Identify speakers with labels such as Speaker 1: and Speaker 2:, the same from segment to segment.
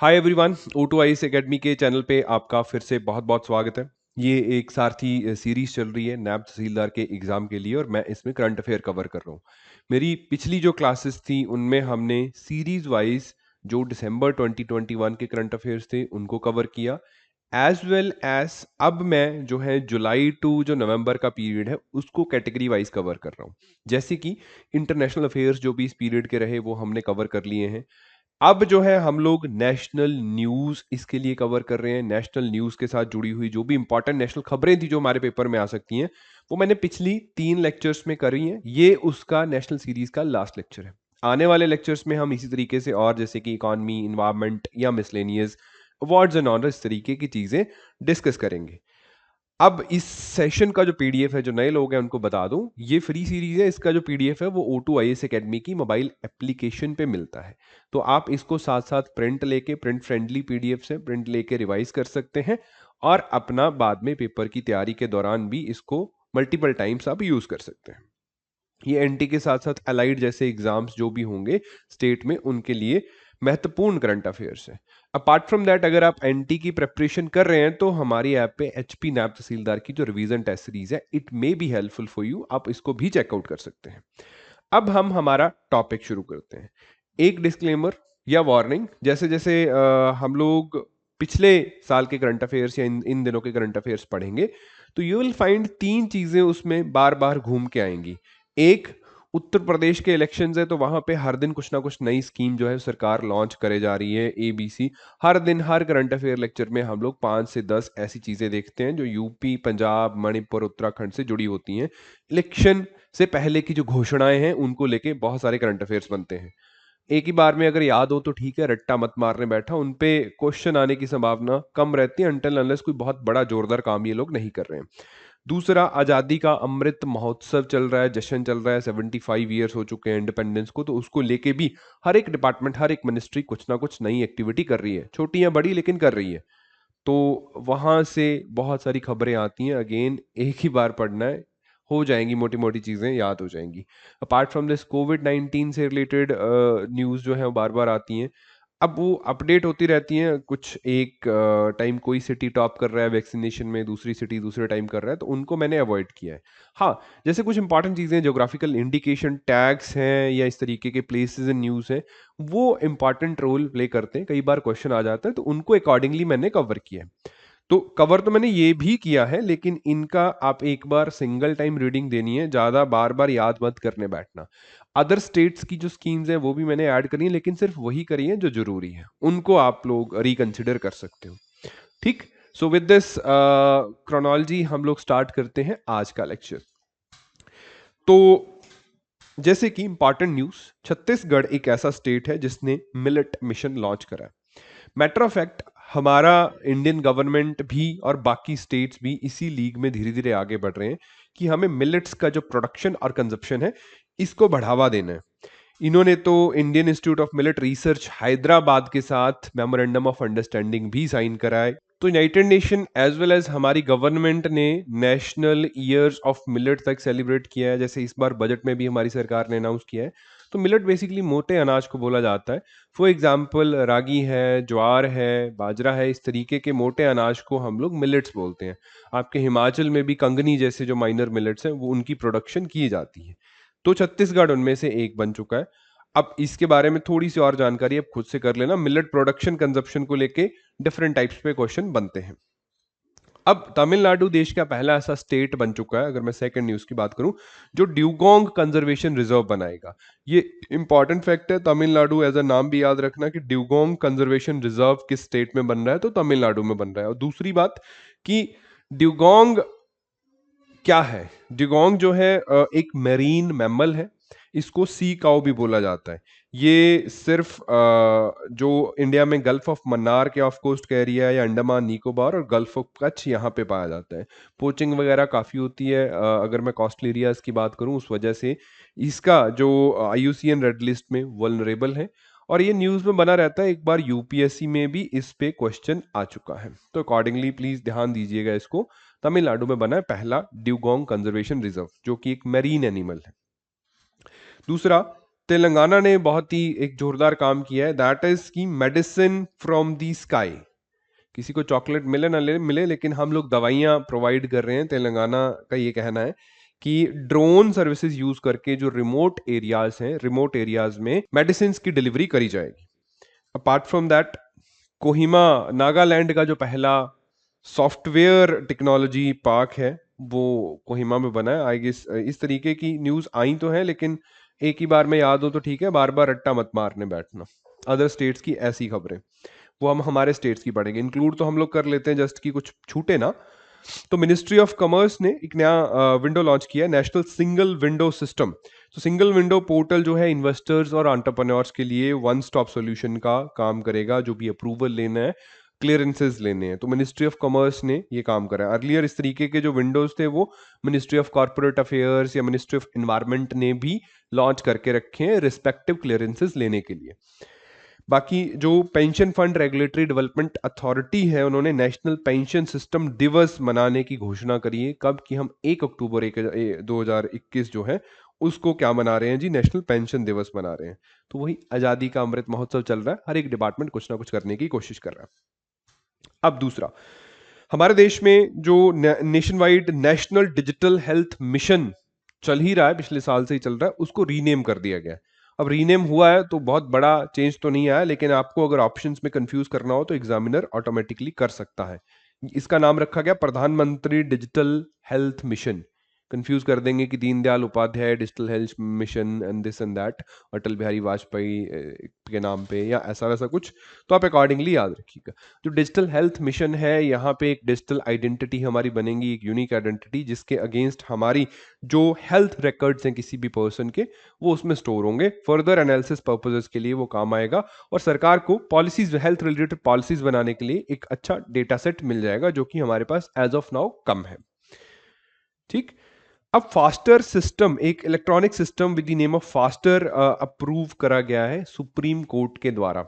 Speaker 1: Hi everyone, O2IS academy के channel पे आपका फिर से बहुत बहुत स्वागत है। ये एक सारथी सीरीज चल रही है नैब तहसीलदार के एग्ज़ाम के लिए और मैं इसमें करंट अफेयर कवर कर रहा हूँ। मेरी पिछली जो क्लासेस थी उनमें हमने सीरीज वाइज जो दिसंबर 2021 के करंट अफेयर्स थे उनको कवर किया, एज वेल एज अब मैं जो है जुलाई टू जो नवंबर का पीरियड है उसको कैटेगरी वाइज कवर कर रहा हूँ। जैसे कि इंटरनेशनल अफेयर्स जो भी इस पीरियड के रहे वो हमने कवर कर लिए हैं। अब जो है हम लोग नेशनल न्यूज़ इसके लिए कवर कर रहे हैं। नेशनल न्यूज़ के साथ जुड़ी हुई जो भी इंपॉर्टेंट नेशनल खबरें थी जो हमारे पेपर में आ सकती हैं, वो मैंने पिछली 3 लेक्चर्स में करी हैं। ये उसका नेशनल सीरीज़ का लास्ट लेक्चर है। आने वाले लेक्चर्स में हम इसी तरीके से और जैसे कि इकोनॉमी, एनवायरनमेंट या मिसलेनियस, अवार्ड्स एंड ऑनर्स इस तरीके की चीज़ें डिस्कस करेंगे। अब इस सेशन का जो पीडीएफ है, जो नए लोग हैं उनको बता दूं, ये फ्री सीरीज है। इसका जो पीडीएफ है वो O2IS एकेडमी की मोबाइल एप्लीकेशन पे मिलता है। तो आप इसको साथ साथ प्रिंट लेके, प्रिंट फ्रेंडली पीडीएफ से प्रिंट लेके रिवाइज कर सकते हैं और अपना बाद में पेपर की तैयारी के दौरान भी इसको मल्टीपल टाइम्स आप यूज कर सकते हैं। ये एनटी के साथ साथ अलाइड जैसे एग्जाम्स जो भी होंगे स्टेट में, उनके लिए महत्वपूर्ण करंट अफेयर्स है। अपार्ट फ्रॉम दैट, अगर आप एनटी की प्रेपरेशन कर रहे हैं तो हमारी ऐप पे एचपी नैब तहसीलदार की जो रिवीजन टेस्ट सीरीज है, it may be helpful for you, आप इसको भी चेकआउट कर सकते हैं। अब हम हमारा टॉपिक शुरू करते हैं। एक डिस्क्लेमर या वार्निंग, जैसे जैसे हम लोग पिछले साल के करंट अफेयर्स या इन दिनों के करंट अफेयर्स पढ़ेंगे तो यू विल फाइंड 3 चीजें उसमें बार बार घूम के आएंगी। एक, उत्तर प्रदेश के इलेक्शंस है तो वहां पे हर दिन कुछ ना कुछ नई स्कीम जो है सरकार लॉन्च करे जा रही है, ABC। हर दिन हर करंट अफेयर लेक्चर में हम लोग 5 से 10 ऐसी चीजें देखते हैं जो यूपी, पंजाब, मणिपुर, उत्तराखंड से जुड़ी होती हैं। इलेक्शन से पहले की जो घोषणाएं हैं उनको लेके बहुत सारे करंट अफेयर्स बनते हैं। एक ही बार में अगर याद हो तो ठीक है, रट्टा मत मारने बैठा, उन पे क्वेश्चन आने की संभावना कम रहती है अनटिल अनलेस कोई बहुत बड़ा जोरदार काम ये लोग नहीं कर रहे हैं। दूसरा, आज़ादी का अमृत महोत्सव चल रहा है, जश्न चल रहा है, 75 ईयर्स हो चुके हैं इंडिपेंडेंस को, तो उसको लेके भी हर एक डिपार्टमेंट, हर एक मिनिस्ट्री कुछ ना कुछ नई एक्टिविटी कर रही है, छोटी या बड़ी लेकिन कर रही है। तो वहां से बहुत सारी खबरें आती हैं, अगेन एक ही बार पढ़ना है, हो जाएंगी, मोटी मोटी चीज़ें याद हो जाएंगी। अपार्ट फ्रॉम दिस, कोविड-19 से रिलेटेड न्यूज़ जो है वो बार बार आती हैं। अब वो अपडेट होती रहती हैं, कुछ एक टाइम कोई सिटी टॉप कर रहा है वैक्सीनेशन में, दूसरी सिटी दूसरे टाइम कर रहा है, तो उनको मैंने अवॉइड किया है। हाँ, जैसे कुछ इंपॉर्टेंट चीज़ें, जोग्राफिकल इंडिकेशन टैग्स हैं या इस तरीके के प्लेसेस इन न्यूज़ हैं, वो इंपॉर्टेंट रोल प्ले करते हैं, कई बार क्वेश्चन आ जाता है, तो उनको अकॉर्डिंगली मैंने कवर किया है। तो कवर तो मैंने ये भी किया है, लेकिन इनका आप एक बार सिंगल टाइम रीडिंग देनी है, ज़्यादा बार बार याद मत करने बैठना। अदर स्टेट्स की जो स्कीम्स हैं वो भी मैंने ऐड करी हैं, लेकिन सिर्फ वही करी हैं जो जरूरी है, उनको आप लोग रिकंसिडर कर सकते हो। ठीक। सो विद दिस क्रोनोलॉजी हम लोग स्टार्ट करते हैं आज का लेक्चर। तो जैसे कि इंपॉर्टेंट न्यूज, छत्तीसगढ़ एक ऐसा स्टेट है जिसने मिलेट मिशन लॉन्च करा है। मैटर ऑफ फैक्ट, हमारा इंडियन गवर्नमेंट भी और बाकी स्टेट्स भी इसी लीग में धीरे धीरे आगे बढ़ रहे हैं कि हमें मिलेट्स का जो प्रोडक्शन और कंजप्शन है इसको बढ़ावा देना है। इन्होंने तो Indian institute of millet research Hyderabad के साथ मेमोरेंडम ऑफ अंडरस्टैंडिंग भी साइन करा है। तो united nation as well as हमारी गवर्नमेंट ने नेशनल ईयर्स ऑफ मिलेट तक सेलिब्रेट किया है, जैसे इस बार बजट में भी हमारी सरकार ने अनाउंस किया है। तो मिलेट बेसिकली मोटे अनाज को बोला जाता है। फॉर एग्जाम्पल, रागी है, ज्वार है, बाजरा है, इस तरीके के मोटे अनाज को हम लोग मिलेट्स बोलते हैं। आपके हिमाचल में भी कंगनी जैसे जो माइनर मिलेट्स हैं वो उनकी प्रोडक्शन की जाती है। तो छत्तीसगढ़ उनमें से एक बन चुका है। अब इसके बारे में थोड़ी सी और जानकारी अब खुद से कर लेना। मिलेट प्रोडक्शन कंजप्शन को लेके डिफरेंट टाइप्स पे क्वेश्चन बनते हैं। अब तमिलनाडु देश का पहला ऐसा स्टेट बन चुका है, अगर मैं सेकंड न्यूज की बात करूं, जो ड्यूगोंग कंजर्वेशन रिजर्व बनाएगा। ये इंपॉर्टेंट फैक्ट है, तमिलनाडु एज अ नाम भी याद रखना कि ड्यूगोंग कंजर्वेशन रिजर्व किस स्टेट में बन रहा है, तो तमिलनाडु में बन रहा है। और दूसरी बात कि ड्यूगोंग क्या है। ड्यूगोंग जो है एक मेरीन मैमल है, इसको सी काऊ भी बोला जाता है। ये सिर्फ जो इंडिया में गल्फ ऑफ मन्नार के ऑफ कोस्ट का एरिया है या अंडमान निकोबार और गल्फ ऑफ कच्छ, यहाँ पे पाया जाता है। पोचिंग वगैरह काफ़ी होती है, अगर मैं कोस्टल एरियाज की बात करूँ उस वजह से इसका जो IUCN रेड लिस्ट में वल्नरेबल है। और ये न्यूज़ में बना रहता है, एक बार यूपीएससी में भी इस पे क्वेश्चन आ चुका है, तो अकॉर्डिंगली प्लीज़ ध्यान दीजिएगा इसको। तमिलनाडु में बना है पहला ड्यूगोंग कंजर्वेशन रिजर्व, जो कि एक मैरीन एनिमल है। दूसरा, तेलंगाना ने बहुत ही एक जोरदार काम किया है, दैट इज की मेडिसिन फ्रॉम दी स्काई। किसी को चॉकलेट मिले ना मिले, लेकिन हम लोग दवाइयाँ प्रोवाइड कर रहे हैं। तेलंगाना का ये कहना है कि ड्रोन सर्विसेज यूज करके जो रिमोट एरियाज हैं, रिमोट एरियाज में मेडिसिन की डिलीवरी करी जाएगी। Apart from that, Kohima Nagaland का जो पहला सॉफ्टवेयर टेक्नोलॉजी पार्क है वो कोहिमा में बना है। आई गेस इस तरीके की न्यूज़ आई तो है, लेकिन एक ही बार में याद हो तो ठीक है, बार बार रट्टा मत मारने बैठना। अदर स्टेट्स की ऐसी खबरें वो हम हमारे स्टेट्स की पढ़ेंगे, इंक्लूड तो हम लोग कर लेते हैं जस्ट कि कुछ छूटे ना। तो मिनिस्ट्री ऑफ कॉमर्स ने एक नया विंडो लॉन्च किया है, नेशनल सिंगल विंडो सिस्टम। तो सिंगल विंडो पोर्टल जो है इन्वेस्टर्स और एंटरप्रेन्योर्स के लिए वन स्टॉप सॉल्यूशन का काम करेगा। जो भी अप्रूवल लेना है, क्लियरेंसेज लेने हैं, तो मिनिस्ट्री ऑफ कॉमर्स ने ये काम करा है। अर्लियर इस तरीके के जो विंडोज थे वो मिनिस्ट्री ऑफ कॉर्पोरेट अफेयर्स या मिनिस्ट्री ऑफ एनवायरनमेंट ने भी लॉन्च करके रखे हैं रिस्पेक्टिव क्लियरेंसेज लेने के लिए। बाकी जो pension fund regulatory development authority है, उन्होंने नेशनल पेंशन सिस्टम दिवस मनाने की घोषणा करी है। कब कि हम 1 अक्टूबर 2021 जो है उसको क्या मना रहे हैं जी, नेशनल पेंशन दिवस मना रहे हैं। तो वही आज़ादी का अमृत महोत्सव चल रहा है, हर एक डिपार्टमेंट कुछ ना कुछ करने की कोशिश कर रहा है। अब दूसरा, हमारे देश में जो nation wide national digital health mission चल ही रहा है, पिछले साल से ही चल रहा है, उसको रीनेम कर दिया गया है। अब रीनेम हुआ है तो बहुत बड़ा चेंज तो नहीं आया, लेकिन आपको अगर ऑप्शंस में कंफ्यूज करना हो तो एग्जामिनर ऑटोमेटिकली कर सकता है। इसका नाम रखा गया प्रधानमंत्री डिजिटल हेल्थ मिशन। कंफ्यूज कर देंगे कि Deendayal Upadhyaya digital health mission and this and that, Atal Bihari Vajpayee के नाम पे या ऐसा वैसा कुछ, तो आप अकॉर्डिंगली याद रखिएगा। जो डिजिटल हेल्थ मिशन है, यहाँ पे एक डिजिटल आइडेंटिटी हमारी बनेगी, एक यूनिक आइडेंटिटी, जिसके अगेंस्ट हमारी जो हेल्थ रिकॉर्ड्स हैं किसी भी पर्सन के, वो उसमें स्टोर होंगे। फर्दर एनालिसिस पर्पजेस के लिए वो काम आएगा और सरकार को पॉलिसीज, हेल्थ रिलेटेड पॉलिसीज बनाने के लिए एक अच्छा डेटा सेट मिल जाएगा, जो कि हमारे पास एज ऑफ नाउ कम है। ठीक। अब फास्टर सिस्टम, एक electronic system with the name of faster approve करा गया है सुप्रीम कोर्ट के द्वारा।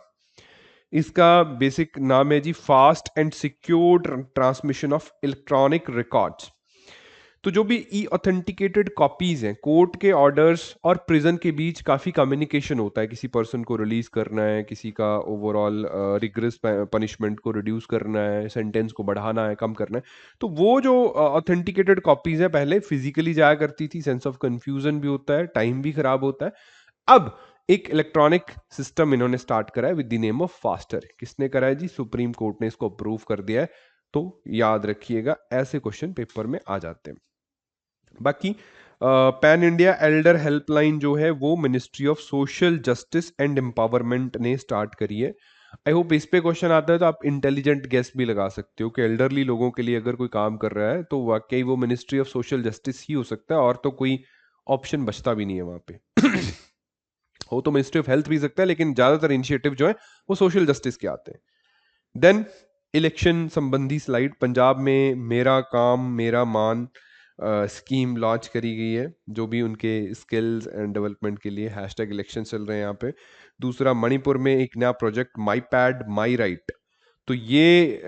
Speaker 1: इसका बेसिक नाम है जी fast and secure transmission of electronic records. तो जो भी ई ऑथेंटिकेटेड कॉपीज हैं, कोर्ट के ऑर्डर्स और प्रिजन के बीच काफ़ी कम्युनिकेशन होता है। किसी पर्सन को रिलीज करना है, किसी का ओवरऑल रिग्रेस पनिशमेंट को रिड्यूस करना है, सेंटेंस को बढ़ाना है, कम करना है। तो वो जो ऑथेंटिकेटेड कॉपीज है पहले फिजिकली जाया करती थी, सेंस ऑफ कंफ्यूजन भी होता है, टाइम भी खराब होता है। अब एक इलेक्ट्रॉनिक सिस्टम इन्होंने स्टार्ट करा है with the name of faster. किसने करा है जी? सुप्रीम कोर्ट ने इसको अप्रूव कर दिया है। तो याद रखिएगा, ऐसे क्वेश्चन पेपर में आ जाते हैं। बाकी पैन इंडिया एल्डर हेल्पलाइन जो है वो ministry of social justice and empowerment ने स्टार्ट करी है। आई होप इस पे क्वेश्चन आता है तो आप इंटेलिजेंट गेस भी लगा सकते हो कि एल्डरली लोगों के लिए अगर कोई काम कर रहा है तो वाकई वो मिनिस्ट्री ऑफ सोशल जस्टिस ही हो सकता है, और तो कोई ऑप्शन बचता भी नहीं है वहां पे। हो तो मिनिस्ट्री ऑफ हेल्थ भी सकता है, लेकिन ज्यादातर इनिशिएटिव जो है वो सोशल जस्टिस के आते हैं। देन इलेक्शन संबंधी स्लाइड, पंजाब में मेरा काम मेरा मान स्कीम लॉन्च करी गई है, जो भी उनके स्किल्स एंड डेवलपमेंट के लिए हैशटैग इलेक्शन चल रहे हैं यहाँ पे। दूसरा, मणिपुर में एक नया project my pad my right. तो ये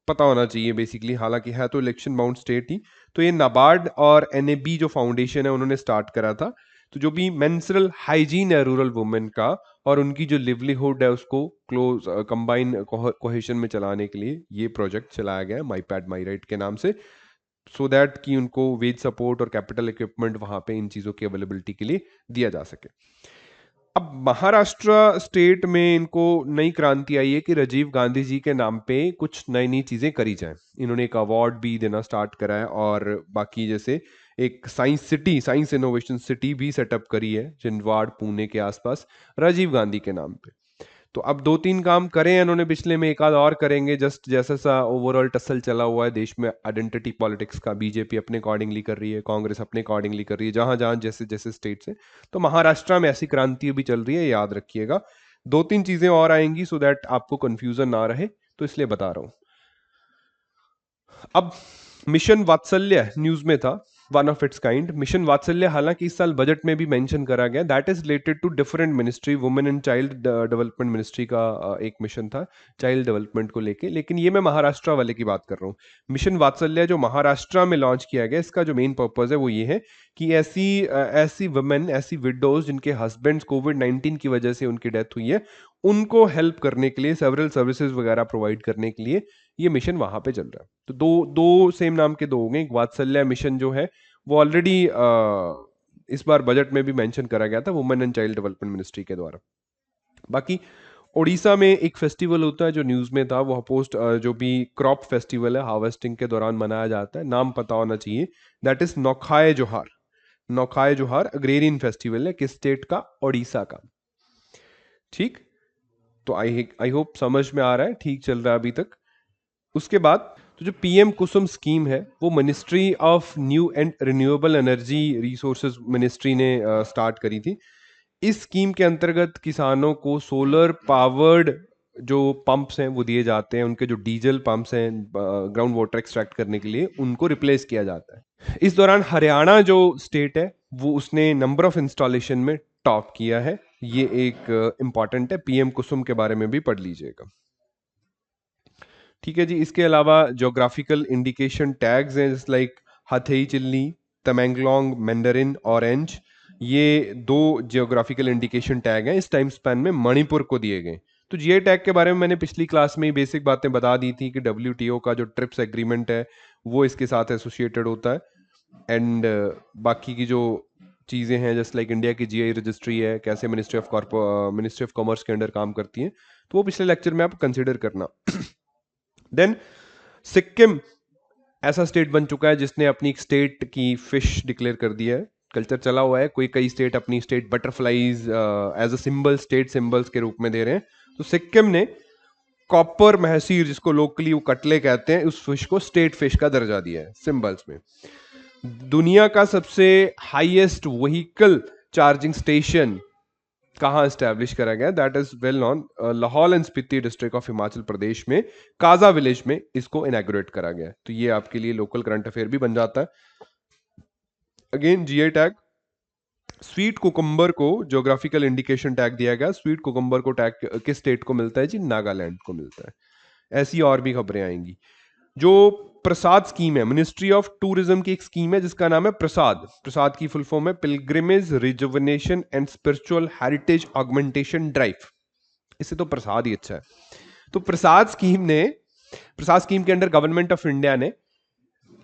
Speaker 1: पता होना चाहिए बेसिकली, हालांकि है तो इलेक्शन बाउंड स्टेट ही। तो ये नाबार्ड और एनएबी जो फाउंडेशन है उन्होंने स्टार्ट करा था। तो जो भी मेंस्ट्रुअल हाइजीन है रूरल वुमेन का और उनकी जो लिवलीहुड है उसको क्लोज कंबाइन कोहेशन में चलाने के लिए ये प्रोजेक्ट चलाया गया है माई पैड माई राइट के नाम से, सो दैट कि उनको वेज सपोर्ट और कैपिटल इक्विपमेंट वहां पे इन चीज़ों की अवेलेबिलिटी के लिए दिया जा सके। अब महाराष्ट्र स्टेट में इनको नई क्रांति आई है कि राजीव गांधी जी के नाम पे कुछ नई नई चीज़ें करी जाएं। इन्होंने एक अवार्ड भी देना स्टार्ट करा है, और बाकी जैसे एक science city, science innovation city भी सेटअप करी है जिंदवाड़ पुणे के आसपास राजीव गांधी के नाम पे। तो अब 2-3 काम करे हैं इन्होंने पिछले में, एक आध और करेंगे। जस्ट जैसा सा ओवरऑल टसल चला हुआ है देश में आइडेंटिटी पॉलिटिक्स का, बीजेपी अपने अकॉर्डिंगली कर रही है, कांग्रेस अपने अकॉर्डिंगली कर रही है, जहां जहां जैसे जैसे स्टेट से। तो महाराष्ट्र में ऐसी क्रांति भी चल रही है, याद रखिएगा। 2-3 चीजें और आएंगी सो दैट आपको कंफ्यूजन ना रहे, तो इसलिए बता रहा हूं। अब मिशन वात्सल्य न्यूज में था, one of its kind. Mission वात्सल्य हालांकि इस साल बजट में भी मेंशन करा गया, that is related to different ministry, women and child development ministry का एक मिशन था चाइल्ड डेवलपमेंट को लेके, लेकिन ये मैं महाराष्ट्र वाले की बात कर रहा हूँ। मिशन वात्सल्य जो महाराष्ट्र में लॉन्च किया गया, इसका जो मेन पर्पज है वो ये है कि ऐसी वुमेन, ऐसी विडोज जिनके हस्बैंड्स कोविड-19 की वजह से उनकी डेथ हुई है, उनको हेल्प करने के लिए, सेवरल सर्विसेज वगैरह प्रोवाइड करने के लिए ये मिशन वहां पे चल रहा है। तो दो दो सेम नाम के दो हो गए। एक वात्सल्य मिशन जो है वो ऑलरेडी इस बार बजट में भी मेंशन करा गया था women and child development ministry के द्वारा। बाकी उड़ीसा में एक फेस्टिवल होता है जो न्यूज में था, वो पोस्ट जो भी क्रॉप फेस्टिवल है, हार्वेस्टिंग के दौरान मनाया जाता है, नाम पता होना चाहिए, दैट इज नौखाए जोहार। नौखाए जोहार अग्रेरियन फेस्टिवल है, किस स्टेट का? ओडिशा का। ठीक, तो आई होप समझ में आ रहा है, ठीक चल रहा है अभी तक। उसके बाद तो जो पीएम कुसुम स्कीम है वो ministry of new and renewable energy resources ministry ने स्टार्ट करी थी। इस स्कीम के अंतर्गत किसानों को सोलर पावर्ड जो पंप्स हैं वो दिए जाते हैं, उनके जो डीजल पंप्स हैं ग्राउंड वाटर एक्सट्रैक्ट करने के लिए, उनको रिप्लेस किया जाता है। इस दौरान हरियाणा जो स्टेट है वो उसने नंबर ऑफ इंस्टॉलेशन में टॉप किया है। ये एक इंपॉर्टेंट है, पीएम कुसुम के बारे में भी पढ़ लीजिएगा। ठीक है जी। इसके अलावा जोग्राफिकल इंडिकेशन टैग्स हैं, जैसे like Hathei chilli, Tamenglong mandarin, orange, ये दो जियोग्राफिकल इंडिकेशन टैग हैं इस टाइम स्पैन में मणिपुर को दिए गए। तो जीआई टैग के बारे में मैंने पिछली क्लास में ही बेसिक बातें बता दी थी कि डब्ल्यूटीओ का जो ट्रिप्स एग्रीमेंट है वो इसके साथ एसोसिएटेड होता है। एंड बाकी की जो चीज़ें हैं जैसे लाइक इंडिया की जीआई रजिस्ट्री है, कैसे मिनिस्ट्री ऑफ कॉमर्स के अंडर काम करती है, तो वो पिछले लेक्चर में आप कंसिडर करना। देन सिक्किम ऐसा स्टेट बन चुका है जिसने अपनी एक स्टेट की फिश डिक्लेयर कर दिया है। कल्चर चला हुआ है, कई स्टेट अपनी state butterflies as a symbol, state symbols के रूप में दे रहे हैं। तो सिक्किम ने कॉपर महसीर, जिसको लोकली वो कटले कहते हैं, उस फिश को स्टेट फिश का दर्जा दिया है सिंबल्स में। दुनिया का सबसे हाईएस्ट व्हीकल चार्जिंग स्टेशन कहाँ स्टैब्लिश करा गया? That is well known, Lahaul and Spiti district of Himachal Pradesh में काजा विलेज में इसको इनॉग्रेट करा गया। तो ये आपके लिए लोकल करंट अफेयर भी बन जाता है। Again GI tag, sweet cucumber को ज्योग्राफिकल इंडिकेशन टैग दिया गया। स्वीट कुकुम्बर को टैग किस स्टेट को मिलता है जी? नागालैंड को मिलता है। ऐसी और भी खबरें आएंगी। जो प्रसाद स्कीम है, मिनिस्ट्री ऑफ टूरिज्म की एक स्कीम है जिसका नाम है प्रसाद। प्रसाद की फुल फॉर्म है pilgrimage rejuvenation and spiritual heritage augmentation drive. इससे तो प्रसाद ही अच्छा है। तो प्रसाद स्कीम के अंडर गवर्नमेंट ऑफ इंडिया ने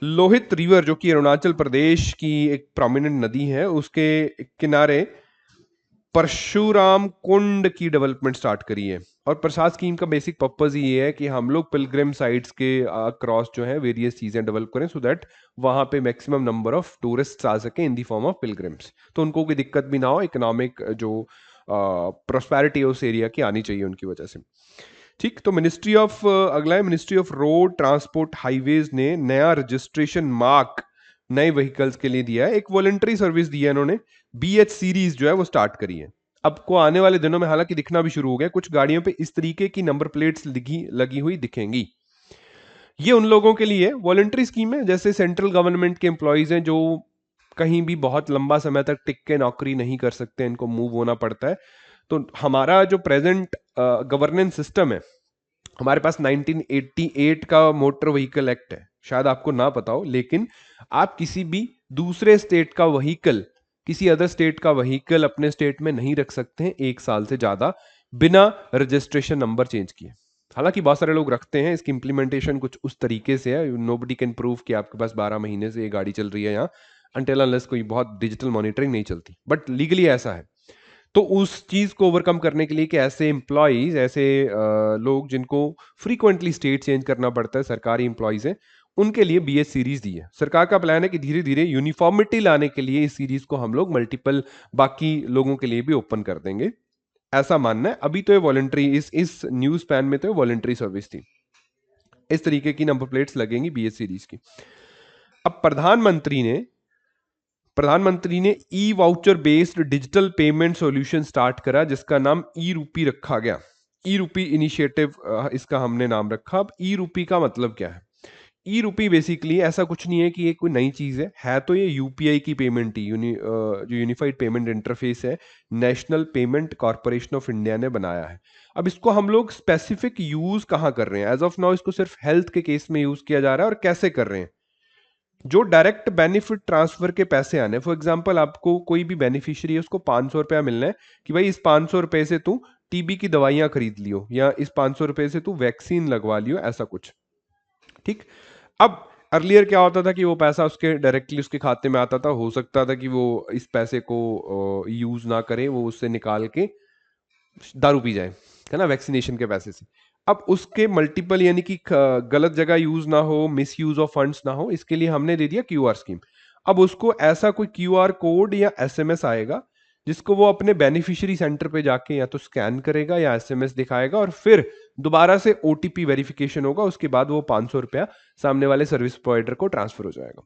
Speaker 1: लोहित रिवर, जो कि अरुणाचल प्रदेश की एक प्रोमिनेंट नदी है, उसके किनारे परशुराम कुंड की डेवलपमेंट स्टार्ट करी है। और प्रसाद स्कीम का बेसिक पर्पज ये है कि हम लोग पिलग्रिम साइट्स के क्रॉस जो है वेरियस चीजें डेवलप करें, सो दैट वहां पे मैक्सिमम नंबर ऑफ टूरिस्ट आ सके इन दी फॉर्म ऑफ पिलग्रिम्स, तो उनको कोई दिक्कत भी ना हो, इकोनॉमिक जो प्रोस्पेरिटी उस एरिया की आनी चाहिए उनकी वजह से। ठीक, तो मिनिस्ट्री ऑफ अगला है ministry of road transport highways ने नया रजिस्ट्रेशन मार्क नए व्हीकल्स के लिए दिया है। एक वॉलंटरी सर्विस दी है इन्होंने, BH सीरीज जो है वो स्टार्ट करी है। अब को आने वाले दिनों में हालांकि दिखना भी शुरू हो गया, कुछ गाड़ियों पे इस तरीके की नंबर प्लेट्स लगी हुई दिखेंगी। ये उन लोगों के लिए वॉलंटरी स्कीम है, जैसे सेंट्रल गवर्नमेंट के एम्प्लॉयज हैं जो कहीं भी बहुत लंबा समय तक टिक के नौकरी नहीं कर सकते, इनको मूव होना पड़ता है। तो हमारा जो प्रेजेंट गवर्नेंस सिस्टम है, हमारे पास 1988 का मोटर व्हीकल एक्ट है, शायद आपको ना पता हो, लेकिन आप किसी भी दूसरे स्टेट का व्हीकल, किसी अदर स्टेट का व्हीकल अपने स्टेट में नहीं रख सकते हैं 1 साल से ज्यादा बिना रजिस्ट्रेशन नंबर चेंज किए। हालांकि बहुत सारे लोग रखते हैं, इसकी इंप्लीमेंटेशन कुछ उस तरीके से है, नोबडी कैन प्रूव कि आपके पास 12 महीने से ये गाड़ी चल रही है यहाँ, अनटिल अनलेस कोई बहुत डिजिटल मॉनिटरिंग नहीं चलती, बट लीगली ऐसा है। तो उस चीज को ओवरकम करने के लिए कि ऐसे एम्प्लॉयज, ऐसे लोग जिनको फ्रीक्वेंटली स्टेट चेंज करना पड़ता है, सरकारी एम्प्लॉयज हैं, उनके लिए BH सीरीज दी है। सरकार का प्लान है कि धीरे धीरे यूनिफॉर्मिटी लाने के लिए इस सीरीज को हम लोग मल्टीपल बाकी लोगों के लिए भी ओपन कर देंगे, ऐसा मानना है। अभी तो ये वॉलंटरी, इस न्यूज पैन में तो वॉलंटरी सर्विस थी। इस तरीके की नंबर प्लेट्स लगेंगी BH सीरीज की। अब प्रधानमंत्री ने ई voucher based digital payment solution start करा, जिसका नाम ई रूपी रखा गया। ई रूपी इनिशिएटिव इसका हमने नाम रखा। अब ई रूपी का मतलब क्या है? ई रूपी बेसिकली ऐसा कुछ नहीं है कि ये कोई नई चीज़ है तो ये यूपीआई की पेमेंट ही जो यूनिफाइड पेमेंट इंटरफेस है, national payment corporation of India ने बनाया है। अब इसको हम लोग स्पेसिफिक यूज़ कहाँ कर रहे हैं? एज ऑफ नाउ इसको सिर्फ हेल्थ के केस में यूज़ किया जा रहा है। और कैसे कर रहे हैं? जो डायरेक्ट बेनिफिट ट्रांसफर के पैसे आने, फॉर एग्जांपल आपको कोई भी बेनिफिशियरी है उसको 500 रुपया मिलना है कि भाई इस 500 रुपए से तू टीबी की दवाइयां खरीद लियो या इस 500 रुपए से तू वैक्सीन लगवा लियो, ऐसा कुछ। ठीक। अब अर्लियर क्या होता था कि वो पैसा उसके डायरेक्टली उसके खाते में आता था, हो सकता था कि वो इस पैसे को यूज ना करे, वो उससे निकाल के दारू पी जाए, है ना, वैक्सीनेशन के पैसे से। अब उसके मल्टीपल यानी कि गलत जगह यूज ना हो, मिस यूज ऑफ फंड्स ना हो, इसके लिए हमने दे दिया क्यूआर स्कीम। अब उसको ऐसा कोई क्यूआर कोड या एसएमएस आएगा जिसको वो अपने बेनिफिशियरी सेंटर पे जाके या तो स्कैन करेगा या एसएमएस दिखाएगा, और फिर दोबारा से ओटीपी वेरिफिकेशन होगा। उसके बाद वो 500 रुपया सामने वाले सर्विस प्रोवाइडर को ट्रांसफर हो जाएगा।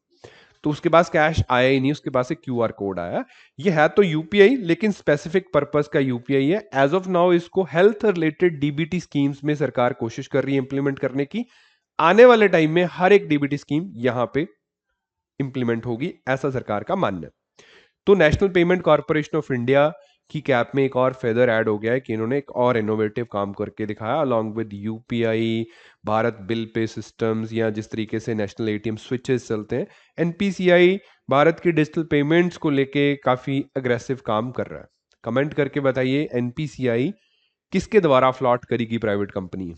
Speaker 1: तो उसके पास कैश आया ही नहीं, उसके पास एक क्यूआर कोड आया। ये है तो यूपीआई, लेकिन स्पेसिफिक पर्पस का यूपीआई है। एज ऑफ नाउ इसको हेल्थ रिलेटेड डीबीटी स्कीम्स में सरकार कोशिश कर रही है इंप्लीमेंट करने की। आने वाले टाइम में हर एक डीबीटी स्कीम यहां पे इंप्लीमेंट होगी, ऐसा सरकार का मानना है। तो national payment corporation of India की कैप में एक और फेदर ऐड हो गया है कि इन्होंने एक और इनोवेटिव काम करके दिखाया, along with UPI, Bharat bill pay systems, या जिस तरीके से नेशनल एटीएम स्विचेस चलते हैं, एनपीसीआई भारत की डिजिटल पेमेंट्स को लेके काफी अग्रेसिव काम कर रहा है। कमेंट करके बताइए एनपीसीआई किसके द्वारा फ्लॉट करेगी प्राइवेट कंपनी।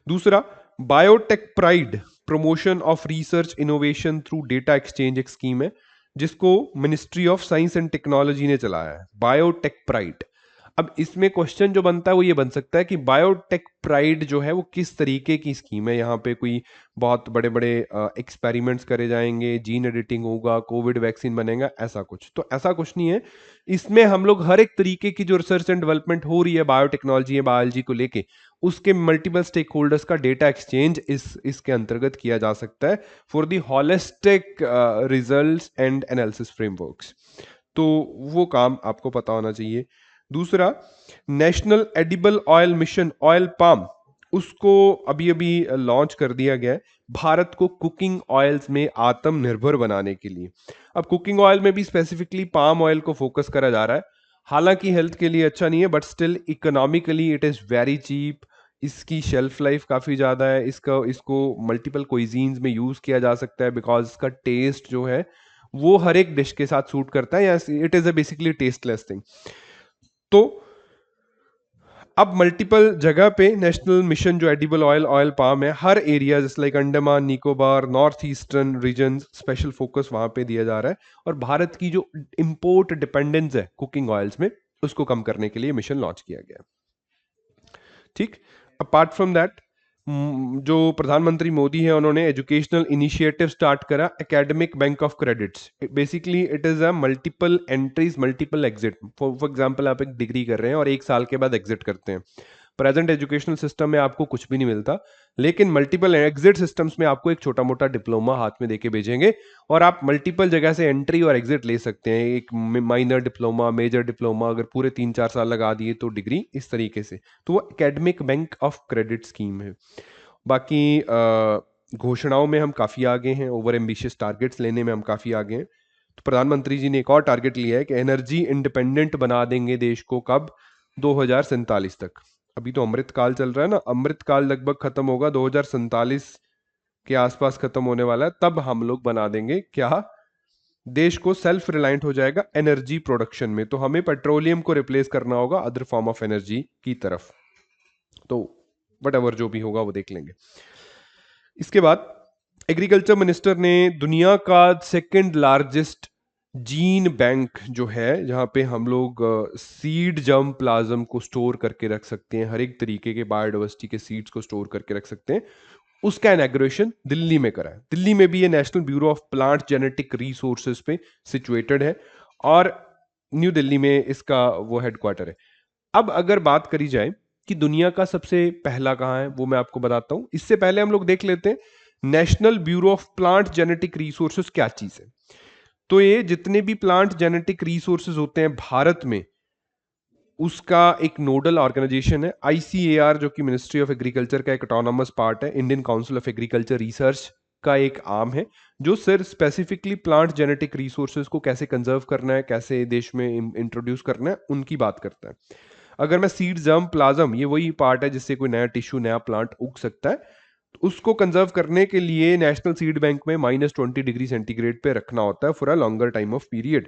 Speaker 1: दूसरा, biotech pride, promotion of research innovation through data exchange, एक स्कीम है जिसको ministry of science and technology ने चलाया है, बायोटेक प्राइड। अब इसमें क्वेश्चन जो बनता है वो ये बन सकता है कि बायोटेक प्राइड जो है वो किस तरीके की स्कीम है। यहाँ पे कोई बहुत बड़े बड़े एक्सपेरिमेंट्स करे जाएंगे, जीन एडिटिंग होगा, कोविड वैक्सीन बनेगा, ऐसा कुछ? तो ऐसा कुछ नहीं है। इसमें हम लोग हर एक तरीके की जो रिसर्च एंड डेवलपमेंट हो रही है बायोटेक्नोलॉजी या बायोलॉजी को लेके, उसके मल्टीपल स्टेक होल्डर्स का डेटा एक्सचेंज इसके अंतर्गत किया जा सकता है for the holistic results and analysis frameworks. तो वो काम आपको पता होना चाहिए। दूसरा, national edible oil mission, oil palm, उसको अभी अभी लॉन्च कर दिया गया है भारत को कुकिंग ऑयल्स में आत्मनिर्भर बनाने के लिए। अब कुकिंग ऑयल में भी स्पेसिफिकली पाम ऑयल को फोकस करा जा रहा है। हालांकि हेल्थ के लिए अच्छा नहीं है, but still economically it is very cheap. इसकी शेल्फ लाइफ काफी ज्यादा है, इसको मल्टीपल क्विजीन्स में यूज किया जा सकता है बिकॉज इसका टेस्ट जो है वो हर एक डिश के साथ सूट करता है, या it is a basically tasteless thing. तो अब मल्टीपल जगह पे नेशनल मिशन जो एडिबल ऑयल, ऑयल पाम है, हर एरिया जैसे like Andaman Nicobar, north eastern region, special focus वहां पे दिया जा रहा है। और भारत की जो इंपोर्ट डिपेंडेंस है कुकिंग ऑयल्स में, उसको कम करने के लिए मिशन लॉन्च किया गया। ठीक। अपार्ट फ्रॉम दैट, जो प्रधानमंत्री मोदी है उन्होंने एजुकेशनल इनिशिएटिव स्टार्ट करा, academic bank of credits. Basically it is a multiple entries multiple exit. For example आप एक डिग्री कर रहे हैं और एक साल के बाद एग्जिट करते हैं। प्रेजेंट एजुकेशनल सिस्टम में आपको कुछ भी नहीं मिलता, लेकिन मल्टीपल एग्जिट सिस्टम्स में आपको एक छोटा मोटा डिप्लोमा हाथ में देके भेजेंगे और आप मल्टीपल जगह से एंट्री और एग्जिट ले सकते हैं। एक माइनर डिप्लोमा, मेजर डिप्लोमा, अगर पूरे 3-4 साल लगा दिए तो डिग्री, इस तरीके से। तो वो academic bank of credit scheme है। बाकी घोषणाओं में हम काफी आगे हैं, ओवर एम्बिशियस टारगेट्स लेने में हम काफी आगे हैं। तो प्रधानमंत्री जी ने एक और टारगेट लिया है कि एनर्जी इंडिपेंडेंट बना देंगे देश को, कब? 2047 तक। अभी तो अमृत काल चल रहा है ना, अमृत काल लगभग खत्म होगा, 2047 के आसपास खत्म होने वाला है, तब हम लोग बना देंगे क्या? देश को सेल्फ रिलायंट हो जाएगा एनर्जी प्रोडक्शन में। तो हमें पेट्रोलियम को रिप्लेस करना होगा अदर फॉर्म ऑफ एनर्जी की तरफ। तो वट एवर जो भी होगा वो देख लेंगे। इसके बाद एग्रीकल्चर मिनिस्टर ने दुनिया का सेकंड लार्जेस्ट जीन बैंक जो है, जहां पे हम लोग सीड जर्म प्लाज्म को स्टोर करके रख सकते हैं, हर एक तरीके के बायोडाइवर्सिटी के सीड्स को स्टोर करके रख सकते हैं, उसका इनॉग्रेशन दिल्ली में करा है। दिल्ली में भी ये national bureau of plant genetic resources पे सिचुएटेड है और न्यू दिल्ली में इसका वो हेडक्वार्टर है। अब अगर बात करी जाए कि दुनिया का सबसे पहला कहाँ है, वो मैं आपको बताता हूं। इससे पहले हम लोग देख लेते हैं national bureau of plant genetic resources क्या चीज है। तो ये जितने भी प्लांट जेनेटिक रिसोर्सेज होते हैं भारत में, उसका एक नोडल ऑर्गेनाइजेशन है ICAR, जो कि मिनिस्ट्री ऑफ एग्रीकल्चर का एक ऑटोनॉमस पार्ट है, Indian council of agriculture research का एक आर्म है, जो सिर्फ स्पेसिफिकली प्लांट जेनेटिक रिसोर्सेज को कैसे कंजर्व करना है, कैसे देश में इंट्रोड्यूस करना है, उनकी बात करता है। अगर मैं सीड जर्म प्लाज्म, ये वही पार्ट है जिससे कोई नया टिश्यू नया प्लांट उग सकता है, तो उसको कंजर्व करने के लिए नेशनल सीड बैंक में -20 डिग्री सेंटीग्रेड पे रखना होता है for a longer time of period.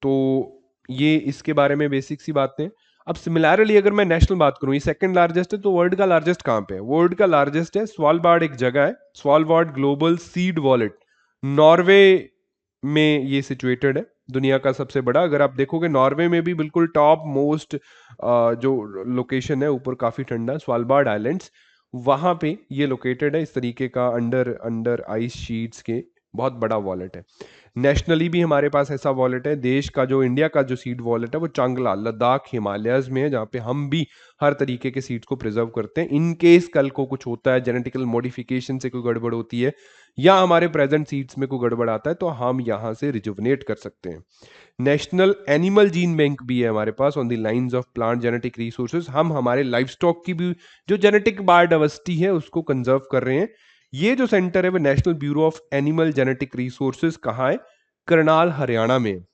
Speaker 1: तो ये इसके बारे में बेसिक सी बातें। अब सिमिलरली अगर मैं नेशनल बात करूं, ये सेकंड लार्जेस्ट है, तो वर्ल्ड का लार्जेस्ट कहां पे है? वर्ल्ड का लार्जेस्ट है स्वालबार्ड, एक जगह है Svalbard global seed wallet, Norway में ये सिचुएटेड है, दुनिया का सबसे बड़ा। अगर आप देखोगे नॉर्वे में भी बिल्कुल टॉप मोस्ट जो लोकेशन है, ऊपर काफी ठंडा, स्वालबार्ड आइलैंड्स, वहां पे ये लोकेटेड है। इस तरीके का अंडर अंडर आइस शीट्स के बहुत बड़ा वॉलेट है। नेशनली भी हमारे पास ऐसा वॉलेट है। देश का जो, इंडिया का जो सीड वॉलेट है वो चांगला लद्दाख हिमालयस में है, जहाँ पे हम भी हर तरीके के सीड्स को प्रिजर्व करते हैं। इन केस कल को कुछ होता है, जेनेटिकल मॉडिफिकेशन से कोई गड़बड़ होती है या हमारे प्रेजेंट सीड्स में कोई गड़बड़ आता है, तो हम यहाँ से रिजुवनेट कर सकते हैं। नेशनल एनिमल जीन बैंक भी है हमारे pass on the lines of plant genetic resources. हम हमारे लाइफ स्टॉक की भी जो जेनेटिक बायोडाइवर्सिटी है उसको कंजर्व कर रहे हैं। ये जो सेंटर है वो national bureau of animal genetic resources कहाँ है? करनाल, हरियाणा में।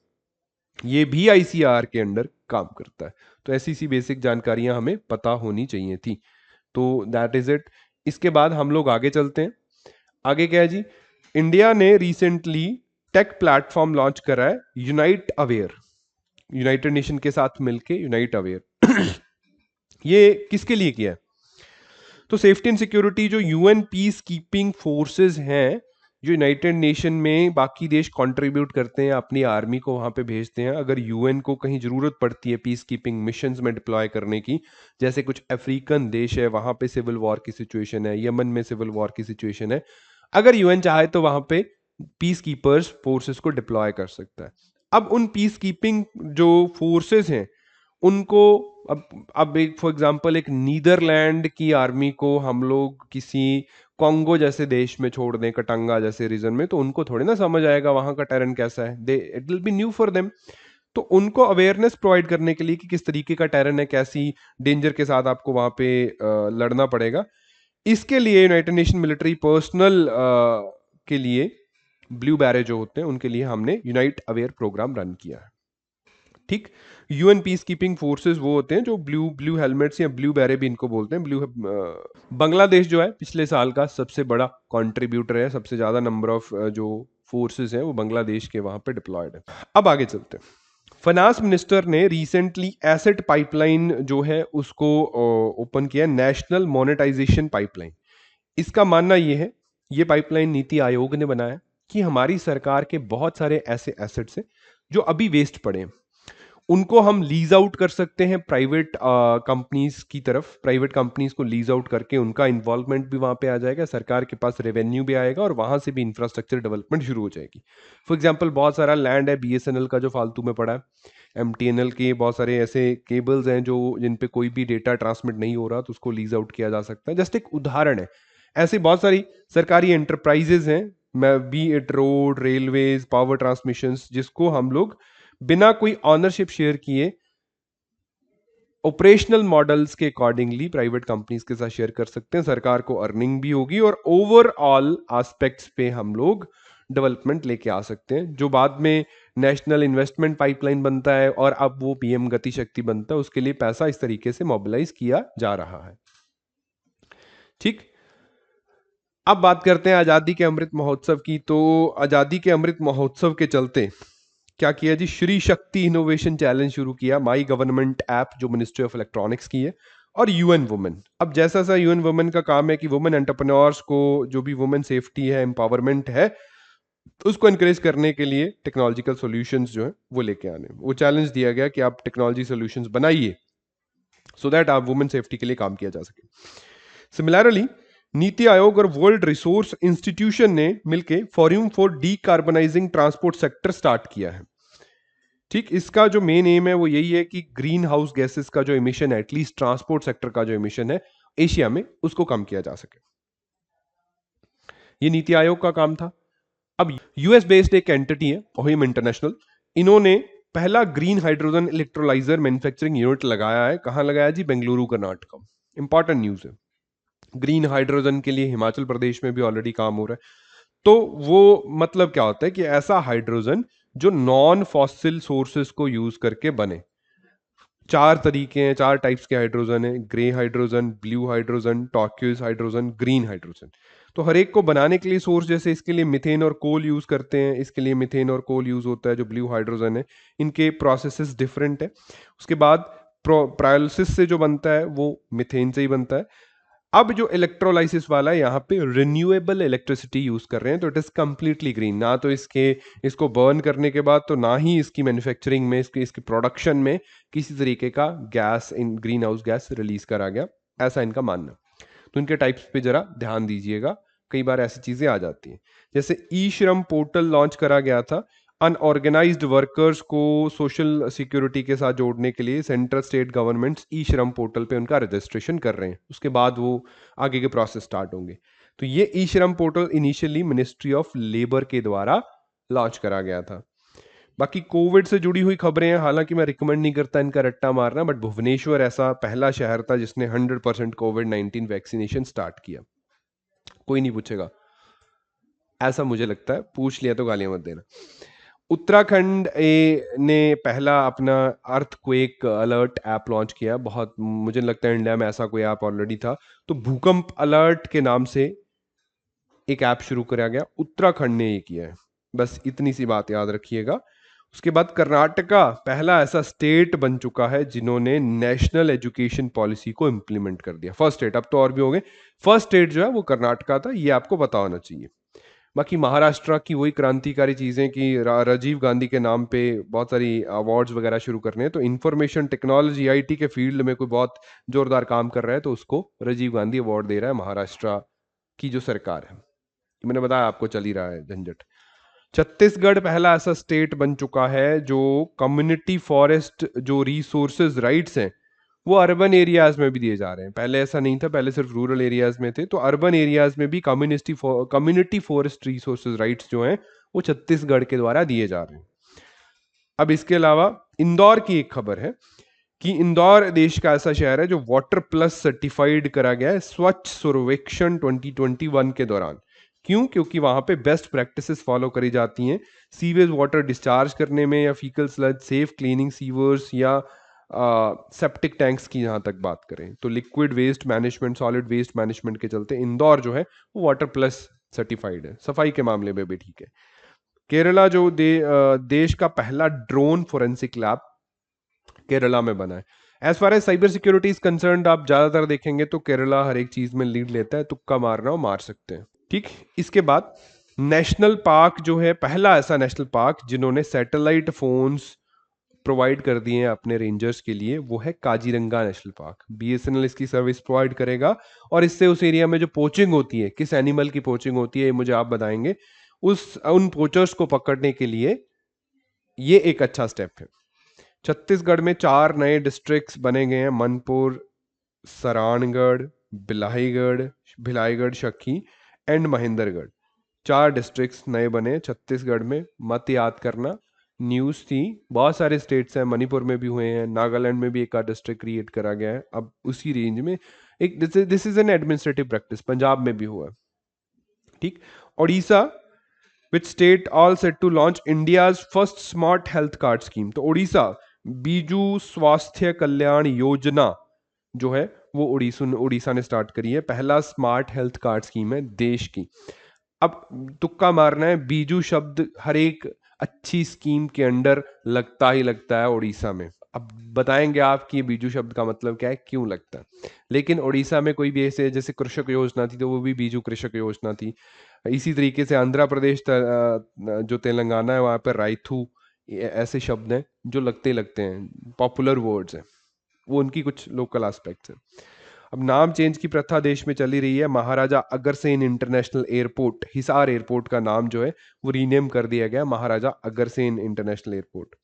Speaker 1: ये भी ICAR के अंडर काम करता है। तो ऐसी सी बेसिक जानकारियां हमें पता होनी चाहिए थी। तो दैट इज इट। इसके बाद हम लोग आगे चलते हैं। आगे क्या है जी? इंडिया ने रिसेंटली टेक प्लेटफॉर्म लॉन्च करा है, यूनाइट अवेयर, यूनाइटेड नेशन के साथ मिलके यूनाइट अवेयर। ये किसके लिए किया है? तो सेफ्टी एंड सिक्योरिटी, जो UN पीस कीपिंग फोर्सेस हैं, जो यूनाइटेड नेशन में बाकी देश कंट्रीब्यूट करते हैं, अपनी आर्मी को वहां पे भेजते हैं। अगर UN को कहीं जरूरत पड़ती है पीस कीपिंग मिशंस में डिप्लॉय करने की, जैसे कुछ अफ्रीकन देश है, वहां पे सिविल वॉर की सिचुएशन है, यमन में सिविल वॉर की सिचुएशन है, अगर UN चाहे तो वहां पे पीस कीपर्स फोर्सेस को डिप्लॉय कर सकता है। अब उन पीस कीपिंग जो फोर्सेस हैं उनको, अब एक फॉर एग्जांपल एक नीदरलैंड की आर्मी को हम लोग किसी कॉन्गो जैसे देश में छोड़ दें, कटंगा जैसे रीजन में, तो उनको थोड़ी ना समझ आएगा वहां का टेरेन कैसा है। They it will be new for them. तो उनको अवेयरनेस प्रोवाइड करने के लिए कि किस तरीके का टेरेन है, कैसी डेंजर के साथ आपको वहां पे लड़ना पड़ेगा, इसके लिए यूनाइटेड नेशन मिलिट्री पर्सनल के लिए, ब्लू बैरे जो होते हैं उनके लिए हमने यूनाइट अवेयर प्रोग्राम रन किया है। ठीक। UN पीस कीपिंग फोर्सेस वो होते हैं जो ब्लू ब्लू हेलमेट्स या ब्लू बैरे भी इनको बोलते हैं, ब्लू। बांग्लादेश जो है पिछले साल का सबसे बड़ा कंट्रीब्यूटर है, सबसे ज्यादा नंबर ऑफ जो फोर्सेस हैं वो बांग्लादेश के वहां पे डिप्लॉयड है। अब आगे चलते हैं। फाइनेंस मिनिस्टर ने रिसेंटली एसेट पाइपलाइन जो है उसको ओपन किया, नेशनल मोनेटाइजेशन पाइपलाइन। इसका मानना ये है, ये पाइपलाइन नीति आयोग ने बनाया कि हमारी सरकार के बहुत सारे ऐसे एसेट्स हैं जो अभी वेस्ट पड़े हैं, उनको हम लीज आउट कर सकते हैं प्राइवेट कंपनीज की तरफ। प्राइवेट कंपनीज को लीज आउट करके उनका इन्वॉल्वमेंट भी वहां पे आ जाएगा, सरकार के पास रेवेन्यू भी आएगा और वहां से भी इंफ्रास्ट्रक्चर डेवलपमेंट शुरू हो जाएगी। फॉर एग्जांपल बहुत सारा लैंड है BSNL का जो फालतू में पड़ा है, MTNL के बहुत सारे ऐसे केबल्स हैं जो जिन पे कोई भी डेटा ट्रांसमिट नहीं हो रहा, तो उसको लीज आउट किया जा सकता है। जस्ट एक उदाहरण है। ऐसे बहुत सारी सरकारी एंटरप्राइजेज हैं, B it road, railways, power transmission, जिसको हम लोग बिना कोई ऑनरशिप शेयर किए ऑपरेशनल मॉडल्स के अकॉर्डिंगली प्राइवेट कंपनीज के साथ शेयर कर सकते हैं। सरकार को अर्निंग भी होगी और ओवरऑल एस्पेक्ट्स पे हम लोग डेवलपमेंट लेके आ सकते हैं, जो बाद में नेशनल इन्वेस्टमेंट पाइपलाइन बनता है और अब वो PM गति शक्ति बनता है। उसके लिए पैसा इस तरीके से मोबिलाइज किया जा रहा है। ठीक। अब बात करते हैं आजादी के अमृत महोत्सव की। तो आजादी के अमृत महोत्सव के चलते क्या किया जी? श्री शक्ति इनोवेशन चैलेंज शुरू किया, माई गवर्नमेंट ऐप जो मिनिस्ट्री ऑफ इलेक्ट्रॉनिक्स की है, और UN वुमेन। अब जैसा सा UN वुमेन का काम है कि वुमेन एंटरप्रेन्योर्स को, जो भी वुमेन सेफ्टी है, एम्पावरमेंट है, उसको एनकरेज करने के लिए टेक्नोलॉजिकल सॉल्यूशंस जो है वो लेके आने, वो चैलेंज दिया गया कि आप टेक्नोलॉजी सॉल्यूशंस बनाइए सो दैट आप वुमेन सेफ्टी के लिए काम किया जा सके। सिमिलरली नीति आयोग और वर्ल्ड रिसोर्स इंस्टीट्यूशन ने मिलकर forum for decarbonising transport sector start किया है। ठीक। इसका जो मेन एम है वो यही है कि ग्रीन हाउस गैसेस का जो इमिशन है, एटलीस्ट ट्रांसपोर्ट सेक्टर का जो इमिशन है एशिया में, उसको कम किया जा सके। ये नीति आयोग का काम था। अब US बेस्ड एक एंटिटी है ओहिम इंटरनेशनल, इन्होंने पहला green hydrogen electrolyser manufacturing unit लगाया है। कहाँ लगाया जी? बेंगलुरु कर्नाटक। इंपॉर्टेंट न्यूज़ है। ग्रीन हाइड्रोजन के लिए हिमाचल प्रदेश में भी ऑलरेडी काम हो रहा है। तो वो मतलब क्या होता है कि ऐसा हाइड्रोजन जो नॉन फॉसिल सोर्सेस को यूज करके बने। चार तरीके हैं, चार टाइप्स के हाइड्रोजन है: grey hydrogen, blue hydrogen, turquoise hydrogen, green hydrogen. तो हर एक को बनाने के लिए सोर्स, जैसे इसके लिए मिथेन और कोल यूज करते हैं, इसके लिए मिथेन और कोल यूज होता है जो ब्लू हाइड्रोजन है। इनके प्रोसेसेस डिफरेंट है। उसके बाद प्रायोलिसिस से जो बनता है वो मिथेन से ही बनता है। अब जो इलेक्ट्रोलाइसिस वाला है यहाँ पे रिन्यूएबल इलेक्ट्रिसिटी यूज कर रहे हैं, तो इट इज कंप्लीटली ग्रीन। ना तो इसको बर्न करने के बाद, तो ना ही इसकी मैन्युफैक्चरिंग में, इसकी प्रोडक्शन में किसी तरीके का गैस, इन ग्रीन हाउस गैस रिलीज करा गया, ऐसा इनका मानना। तो इनके टाइप्स पे जरा ध्यान दीजिएगा, कई बार ऐसी चीजें आ जाती हैं। जैसे ई श्रम पोर्टल लॉन्च करा गया था, अनऑर्गेनाइज्ड वर्कर्स को सोशल सिक्योरिटी के साथ जोड़ने के लिए सेंट्रल स्टेट गवर्नमेंट्स ई श्रम पोर्टल पे उनका रजिस्ट्रेशन कर रहे हैं। उसके बाद वो आगे के प्रोसेस स्टार्ट होंगे। तो ये ई श्रम portal initially ministry of labour के द्वारा लॉन्च करा गया था। बाकी कोविड से जुड़ी हुई खबरें हैं, हालांकि मैं रिकमेंड नहीं करता इनका रट्टा मारना, बट भुवनेश्वर ऐसा पहला शहर था जिसने 100% कोविड-19 वैक्सीनेशन स्टार्ट किया। कोई नहीं पूछेगा, ऐसा मुझे लगता है, पूछ लिया तो गालियां मत देना। उत्तराखंड ने पहला अपना अर्थक्वेक अलर्ट ऐप लॉन्च किया। बहुत, मुझे लगता है इंडिया में ऐसा कोई ऐप ऑलरेडी था। तो भूकंप अलर्ट के नाम से एक ऐप शुरू करा गया, उत्तराखंड ने ये किया है। बस इतनी सी बात याद रखिएगा। उसके बाद कर्नाटका पहला ऐसा स्टेट बन चुका है जिन्होंने नेशनल एजुकेशन पॉलिसी को इम्प्लीमेंट कर दिया। फर्स्ट स्टेट, अब तो और भी हो गए। फर्स्ट स्टेट जो है वो कर्नाटका था, ये आपको पता होना चाहिए। बाकी महाराष्ट्र की वही क्रांतिकारी चीजें कि राजीव गांधी के नाम पे बहुत सारी अवार्ड्स वगैरह शुरू करने हैं। तो इंफॉर्मेशन टेक्नोलॉजी, आईटी के फील्ड में कोई बहुत जोरदार काम कर रहा है तो उसको राजीव गांधी अवार्ड दे रहा है महाराष्ट्र की जो सरकार है। मैंने बताया आपको, चल ही रहा है झंझट। छत्तीसगढ़ पहला ऐसा स्टेट बन चुका है जो कम्युनिटी फॉरेस्ट जो रिसोर्सेज राइट्स हैं वो अर्बन एरियाज में भी दिए जा रहे हैं। पहले ऐसा नहीं था, पहले सिर्फ रूरल एरियाज में थे। तो अर्बन एरियाज में भी कम्युनिटी फॉरेस्ट रिसोर्सेज राइट्स जो हैं वो छत्तीसगढ़ के द्वारा दिए जा रहे हैं। अब इसके अलावा इंदौर की एक खबर है कि इंदौर देश का ऐसा शहर है जो वाटर प्लस सर्टिफाइड करा गया है स्वच्छ सर्वेक्षण 2021 के दौरान। क्यों? क्योंकि वहां पे बेस्ट प्रैक्टिसेस फॉलो करी जाती हैं सीवेज वाटर डिस्चार्ज करने में, या faecal sludge safe cleaning sewers, या सेप्टिक टैंक्स की जहां तक बात करें तो liquid waste management, solid waste management के चलते इंदौर जो है वो वाटर प्लस सर्टिफाइड है। सफाई के मामले में भी ठीक है। केरला जो देश का पहला ड्रोन फोरेंसिक लैब केरला में बना है। As far as cyber security is concern, आप ज्यादातर देखेंगे तो केरला हर एक चीज में लीड लेता है। तुक्का मारना हो मार सकते हैं, ठीक। इसके बाद नेशनल पार्क जो है, पहला ऐसा नेशनल पार्क जिन्होंने सैटेलाइट फोन्स प्रोवाइड कर दिए हैं अपने रेंजर्स के लिए, वो है काजीरंगा नेशनल पार्क। बीएसएनएल इसकी सर्विस प्रोवाइड करेगा और इससे उस एरिया में जो पोचिंग होती है, किस एनिमल की पोचिंग होती है ये मुझे आप बताएंगे, उन पोचर्स को पकड़ने के लिए ये एक अच्छा स्टेप है। छत्तीसगढ़ में 4 नए डिस्ट्रिक्ट्स बने गए हैं: मनपुर, सरानगढ़, भिलाईगढ़, शक्की एंड महेंद्रगढ़। 4 डिस्ट्रिक्ट्स नए बने छत्तीसगढ़ में, मत याद करना, न्यूज़ थी। बहुत सारे स्टेट्स हैं, मणिपुर में भी हुए हैं, नागालैंड में भी एक आध डिस्ट्रिक्ट क्रिएट करा गया है। अब उसी रेंज में एक this is an administrative practice, Punjab में भी हुआ है, ठीक। Odisha which state all set to launch India's first smart health card scheme. तो ओडिशा बीजू स्वास्थ्य कल्याण योजना जो है वो उड़ीसा ने स्टार्ट करी है। पहला स्मार्ट हेल्थ कार्ड स्कीम है देश की। अब तुक्का मारना है, बीजू शब्द हर एक अच्छी स्कीम के अंडर लगता ही लगता है उड़ीसा में। अब बताएंगे आप कि बीजू शब्द का मतलब क्या है, क्यों लगता है। लेकिन उड़ीसा में कोई भी ऐसे, जैसे कृषक योजना थी तो वो भी बीजू कृषक योजना थी। इसी तरीके से आंध्र प्रदेश जो तेलंगाना है वहाँ पर राइथू, ऐसे शब्द हैं जो लगते लगते हैं, पॉपुलर वर्ड्स हैं, वो उनकी कुछ लोकल एस्पेक्ट्स हैं। अब नाम चेंज की प्रथा देश में चली रही है। Maharaja Agrasen international airport, Hisar airport का नाम जो है वो रीनेम कर दिया गया महाराजा अग्रसेन इंटरनेशनल एयरपोर्ट।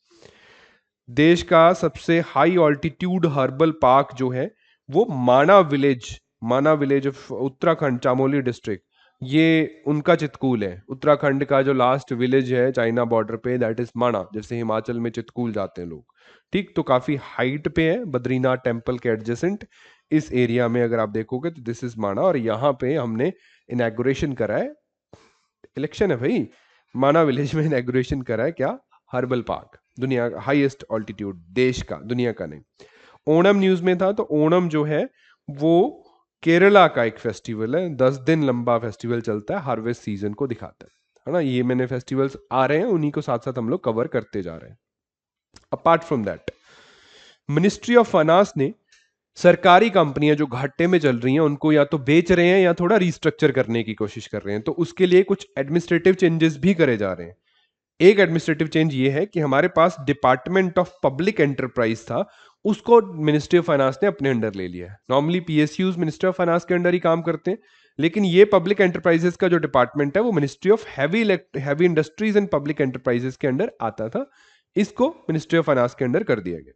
Speaker 1: देश का सबसे हाई ऑल्टीट्यूड हर्बल पार्क जो है वो माना village of Uttarakhand, Chamoli district, ये उनका चितकूल है। उत्तराखंड का जो लास्ट विलेज है चाइना बॉर्डर पे, दैट इज माणा, जैसे हिमाचल में चितकूल जाते हैं लोग। ठीक, तो काफी हाइट पे है, बद्रीनाथ टेम्पल के एडजेसेंट इस एरिया में अगर आप देखोगे तो दिस इज माणा। और यहाँ पे हमने इनैगुरेशन करा है, इलेक्शन है भाई, माना विलेज में इनैगुरेशन करा है क्या, हर्बल पार्क, दुनिया का हाईएस्ट ऑल्टीट्यूड, देश का, दुनिया का नहीं। ओणम न्यूज में था, तो ओणम जो है वो केरला का एक फेस्टिवल है, 10 दिन लंबा फेस्टिवल चलता है, हार्वेस्ट सीजन को दिखाता है ना। ये मैंने फेस्टिवल्स आ रहे हैं, उन्हीं को साथ साथ हम लोग कवर करते जा रहे हैं। Apart from that, ministry of finance ने सरकारी कंपनियां जो घाटे में चल रही हैं उनको या तो बेच रहे हैं या थोड़ा रिस्ट्रक्चर करने की कोशिश कर रहे हैं, तो उसके लिए कुछ एडमिनिस्ट्रेटिव चेंजेस भी करे जा रहे हैं। एक एडमिनिस्ट्रेटिव चेंज ये है कि हमारे पास डिपार्टमेंट ऑफ पब्लिक एंटरप्राइज था, उसको मिनिस्ट्री ऑफ फाइनेंस ने अपने अंडर ले लिया है। Normally PSUs ministry of finance के अंडर ही काम करते हैं, लेकिन ये पब्लिक एंटरप्राइजेस का जो डिपार्टमेंट है वो ministry of heavy industries and public enterprises के अंडर आता था, इसको मिनिस्ट्री ऑफ फाइनेंस के अंडर कर दिया गया।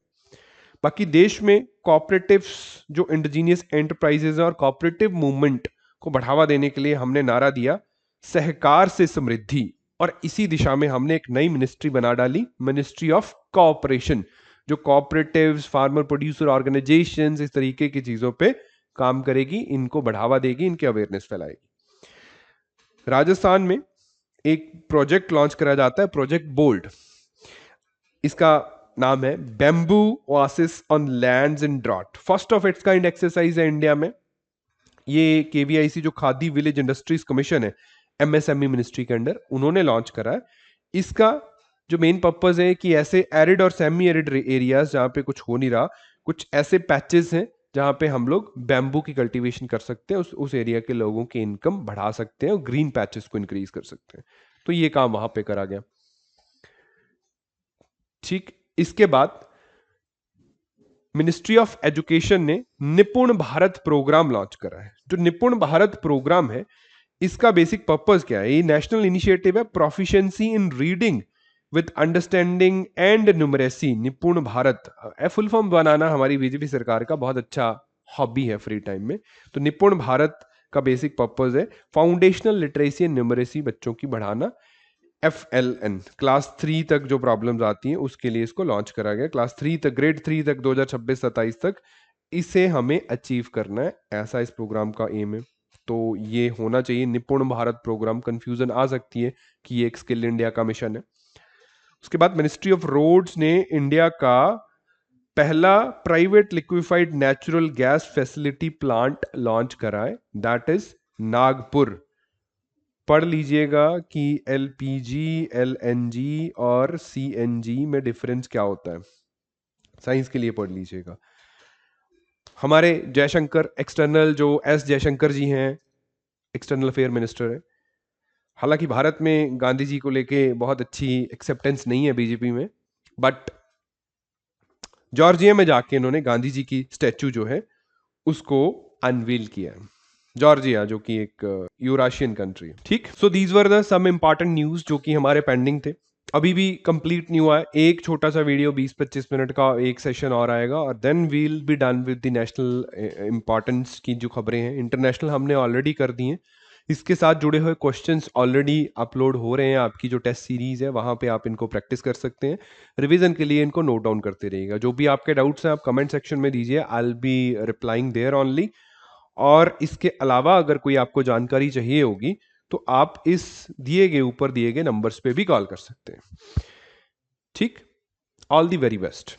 Speaker 1: बाकी देश में कॉपरेटिव्स, जो इंडिजीनियस एंटरप्राइजेस और कॉपरेटिव मूवमेंट को बढ़ावा देने के लिए हमने नारा दिया, सहकार से समृद्धि, और इसी दिशा में हमने एक नई मिनिस्ट्री बना डाली, मिनिस्ट्री ऑफ कोऑपरेशन, जो कॉपरेटिव्स, फार्मर प्रोड्यूसर ऑर्गेनाइजेशंस, इस तरीके की चीजों पे काम करेगी, इनको बढ़ावा देगी, इनकी अवेयरनेस फैलाएगी। राजस्थान में एक प्रोजेक्ट लॉन्च करा जाता है, प्रोजेक्ट बोल्ड, इसका नाम है bamboo oasis on lands in drought. First of its kind exercise है इंडिया में। ये केवीआईसी जो खादी विलेज इंडस्ट्रीज कमीशन है, एमएसएमई मिनिस्ट्री के अंडर, उन्होंने लॉन्च करा है। इसका जो मेन पर्पज है कि ऐसे एरिड और सेमी एरिड एरियाज जहां पे कुछ हो नहीं रहा, कुछ ऐसे पैचेस हैं जहां पे हम लोग बैम्बू की कल्टीवेशन कर सकते हैं, उस एरिया के लोगों की इनकम बढ़ा सकते हैं और ग्रीन पैचेस को इंक्रीज कर सकते हैं। तो ये काम वहां पे करा गया। ठीक, इसके बाद मिनिस्ट्री ऑफ एजुकेशन ने निपुण भारत प्रोग्राम लॉन्च करा है। जो निपुण भारत प्रोग्राम है, इसका बेसिक पर्पस क्या है, ये नेशनल इनिशिएटिव है, proficiency in reading with understanding and numeracy, निपुण भारत। फुल फॉर्म बनाना हमारी बीजेपी सरकार का बहुत अच्छा हॉबी है फ्री टाइम में। तो निपुण भारत का बेसिक पर्पस है फाउंडेशनल लिटरेसी एंड न्यूमरेसी बच्चों की बढ़ाना। FLN क्लास 3 तक जो प्रॉब्लम्स आती हैं उसके लिए इसको लॉन्च करा गया, क्लास 3 तक, ग्रेड 3 तक, 2026-27 तक इसे हमें अचीव करना है, ऐसा इस प्रोग्राम का एम है। तो ये होना चाहिए निपुण भारत प्रोग्राम। कंफ्यूजन आ सकती है कि ये एक स्किल इंडिया का मिशन है। उसके बाद मिनिस्ट्री ऑफ रोड्स ने इंडिया का पहला private liquefied natural gas facility plant launch करा है, दैट इज नागपुर। पढ़ लीजिएगा कि LPG, LNG और CNG में डिफरेंस क्या होता है, साइंस के लिए पढ़ लीजिएगा। हमारे जयशंकर एक्सटर्नल, जो S जयशंकर जी हैं, एक्सटर्नल अफेयर मिनिस्टर है। हालांकि भारत में गांधी जी को लेके बहुत अच्छी एक्सेप्टेंस नहीं है बीजेपी में, बट जॉर्जिया में जाके इन्होंने गांधी जी की स्टैचू जो है उसको अनवील किया है। जॉर्जिया जो कि एक यूराशियन कंट्री है। ठीक, so these were the some important news जो कि हमारे पेंडिंग थे, अभी भी कंप्लीट नहीं हुआ है। एक छोटा सा वीडियो 20-25 मिनट का एक सेशन और आएगा, और then will be done with the national importance की जो खबरें हैं। इंटरनेशनल हमने ऑलरेडी कर दी हैं, इसके साथ जुड़े हुए क्वेश्चंस ऑलरेडी अपलोड हो रहे हैं, आपकी जो टेस्ट सीरीज है वहां पे आप इनको प्रैक्टिस कर सकते हैं। रिवीजन के लिए इनको नोट डाउन करते रहिएगा। जो भी आपके डाउट्स हैं आप कमेंट सेक्शन में दीजिए, I will be replying there only. और इसके अलावा अगर कोई आपको जानकारी चाहिए होगी तो आप इस ऊपर दिए गए नंबर्स पे भी कॉल कर सकते हैं। ठीक, ऑल द वेरी बेस्ट।